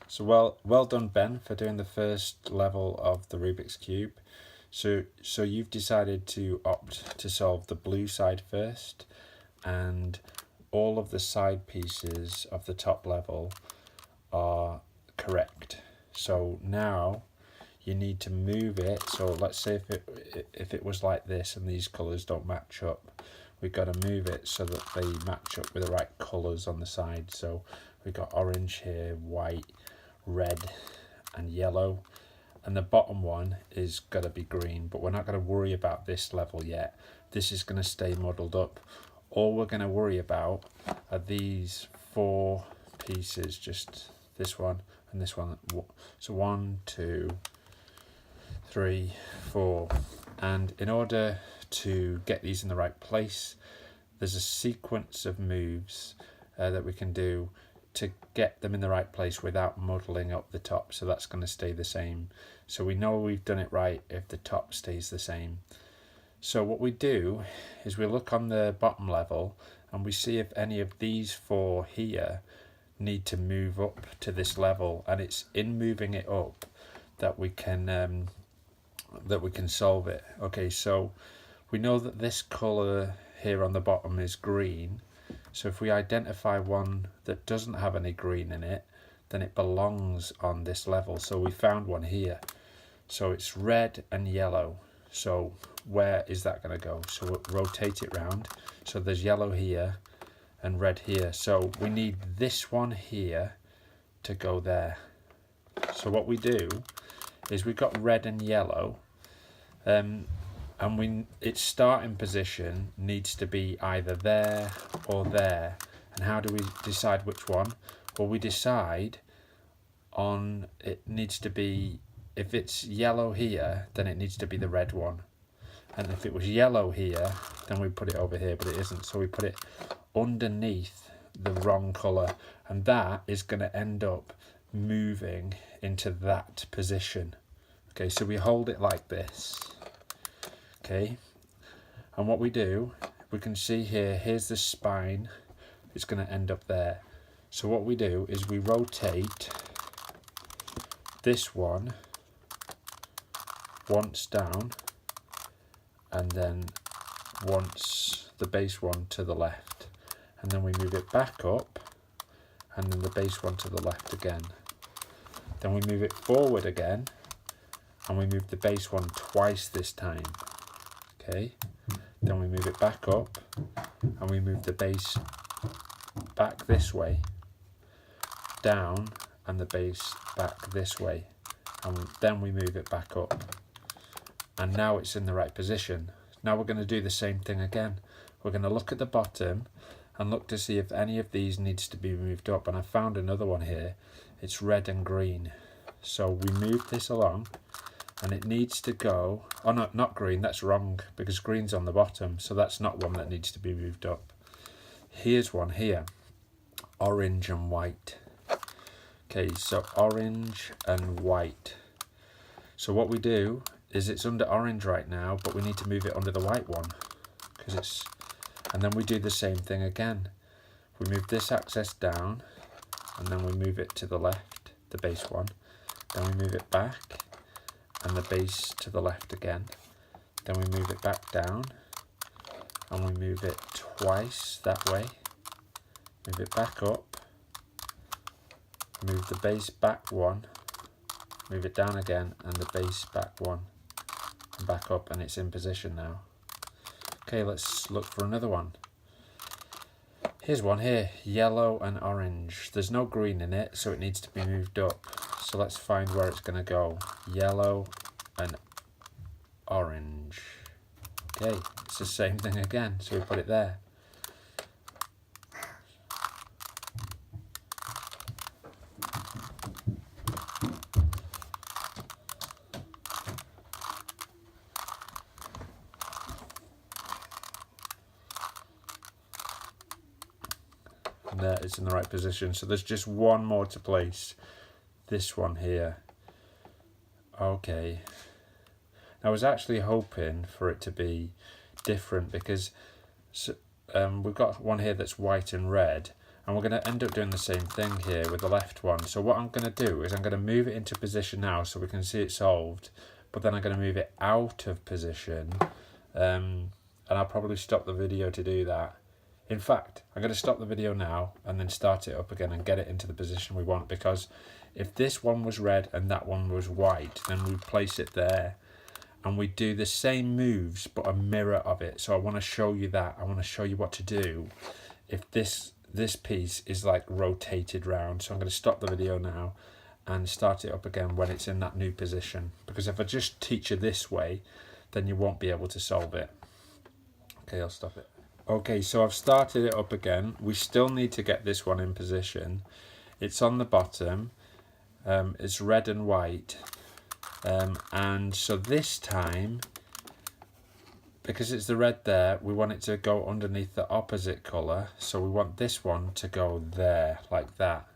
So well done, Ben, for doing the first level of the Rubik's Cube. So you've decided to opt to solve the blue side first, and all of the side pieces of the top level are correct. So now you need to move it. So let's say if it was like this and these colours don't match up, we've got to move it so that they match up with the right colours on the side. So we've got orange here, white, red and yellow, and the bottom one is got to be green, but we're not going to worry about this level yet. This is going to stay muddled up. All we're going to worry about are these four pieces, just this one and this one. So 1, 2, 3, 4, and in order to get these in the right place, there's a sequence of moves that we can do to get them in the right place without muddling up the top. So that's going to stay the same. So we know we've done it right if the top stays the same. So what we do is we look on the bottom level and we see if any of these four here need to move up to this level, and it's in moving it up that we can solve it. Okay, so we know that this color here on the bottom is green. So if we identify one that doesn't have any green in it, then it belongs on this level. So we found one here. So it's red and yellow. So where is that going to go? So we'll rotate it round. So there's yellow here and red here. So we need this one here to go there. So what we do is we've got red and yellow, and its starting position needs to be either there or there. And how do we decide which one? Well, we decide on it needs to be, if it's yellow here, then it needs to be the red one. And if it was yellow here, then we put it over here, but it isn't. So we put it underneath the wrong colour, and that is going to end up moving into that position. Okay, so we hold it like this. Okay, and what we do, we can see here, here's the spine, it's going to end up there. So what we do is we rotate this one once down, and then once the base one to the left, and then we move it back up, and then the base one to the left again. Then we move it forward again, and we move the base one twice this time. Okay, then we move it back up and we move the base back this way, down, and the base back this way, and then we move it back up, and now it's in the right position. Now we're going to do the same thing again. We're going to look at the bottom and look to see if any of these needs to be moved up, and I found another one here. It's red and green. So we move this along, and it needs to go, oh no, not green, that's wrong, because green's on the bottom, so that's not one that needs to be moved up. Here's one here, orange and white. Okay, so orange and white. So what we do is it's under orange right now, but we need to move it under the white one, because it's, and then we do the same thing again. We move this axis down, and then we move it to the left, the base one, then we move it back, and the base to the left again. Then we move it back down, and we move it twice that way. Move it back up, move the base back one, move it down again, and the base back one, and back up, and it's in position now. Okay, let's look for another one. Here's one here, yellow and orange. There's no green in it, so it needs to be moved up. So let's find where it's going to go. Yellow and orange. Okay, it's the same thing again, so we put it there. And there, it's in the right position. So there's just one more to place. This one here. Okay. I was actually hoping for it to be different, because we've got one here that's white and red, And we're going to end up doing the same thing here with the left one. So what I'm going to do is I'm going to move it into position now so we can see it solved. But then I'm going to move it out of position. And I'll probably stop the video to do that. In fact, I'm going to stop the video now and then start it up again and get it into the position we want. Because if this one was red and that one was white, then we place it there. And we do the same moves but a mirror of it. So I want to show you that. I want to show you what to do if this piece is like rotated round. So I'm going to stop the video now and start it up again when it's in that new position, because if I just teach you this way, then you won't be able to solve it. Okay, I'll stop it. Okay, so I've started it up again. We still need to get this one in position. It's on the bottom. It's red and white, and so this time, because it's the red there, we want it to go underneath the opposite colour. So we want this one to go there, like that.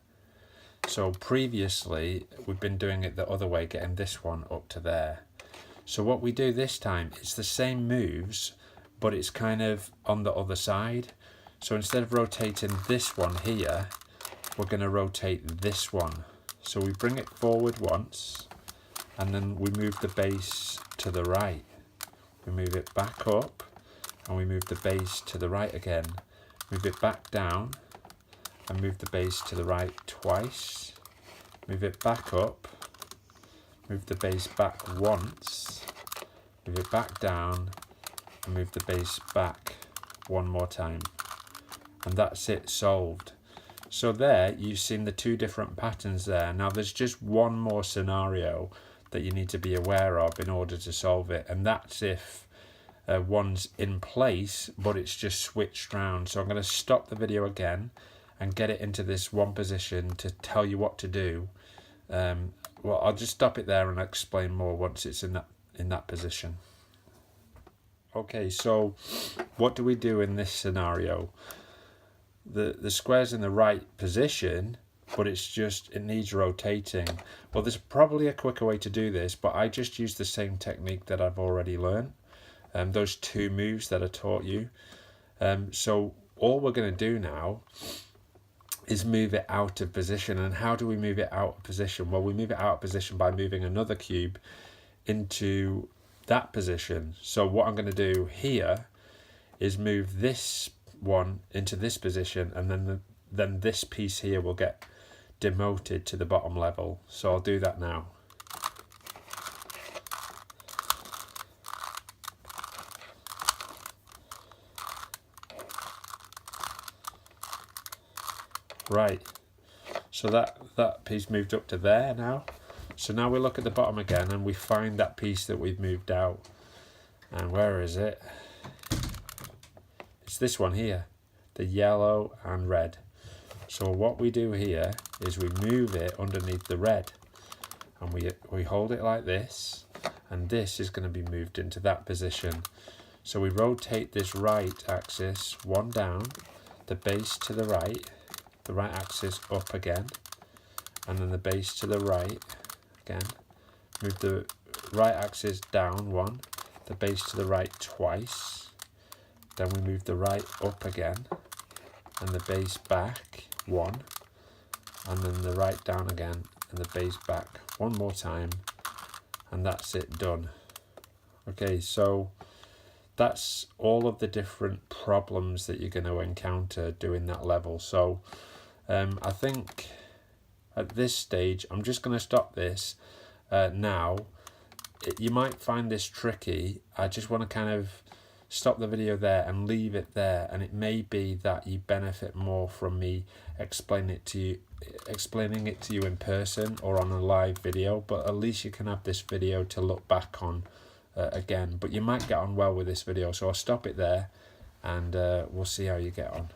So previously, we've been doing it the other way, getting this one up to there. So what we do this time, it's the same moves, but it's kind of on the other side. So instead of rotating this one here, we're going to rotate this one. So we bring it forward once, and then we move the base to the right. We move it back up, and we move the base to the right again. Move it back down, and move the base to the right twice. Move it back up, move the base back once, move it back down, and move the base back one more time. And that's it, solved. So there, you've seen the two different patterns there. Now there's just one more scenario that you need to be aware of in order to solve it, and that's if one's in place but it's just switched round. So I'm going to stop the video again and get it into this one position to tell you what to do. Well, I'll just stop it there and explain more once it's in that position. Okay, so what do we do in this scenario? The square's in the right position, but it needs rotating. Well, there's probably a quicker way to do this, but I just use the same technique that I've already learned. Those two moves that I taught you. So all we're going to do now is move it out of position. And how do we move it out of position? Well, we move it out of position by moving another cube into that position. So what I'm going to do here is move this one into this position, and then this piece here will get demoted to the bottom level. So I'll do that now. Right, so that piece moved up to there now. So now we look at the bottom again and we find that piece that we've moved out. And where is it? It's this one here, the yellow and red. So what we do here is we move it underneath the red, and we hold it like this, and this is going to be moved into that position. So we rotate this right axis one down, the base to the right axis up again, and then the base to the right again. Move the right axis down one, the base to the right twice. Then we move the right up again, and the base back one, and then the right down again, and the base back one more time, and that's it, done. Okay, so that's all of the different problems that you're going to encounter doing that level. So I think at this stage I'm just going to stop this now. You might find this tricky. I just want to kind of stop the video there and leave it there, and it may be that you benefit more from me explaining it to you in person or on a live video, but at least you can have this video to look back on again. But you might get on well with this video, so I'll stop it there and we'll see how you get on.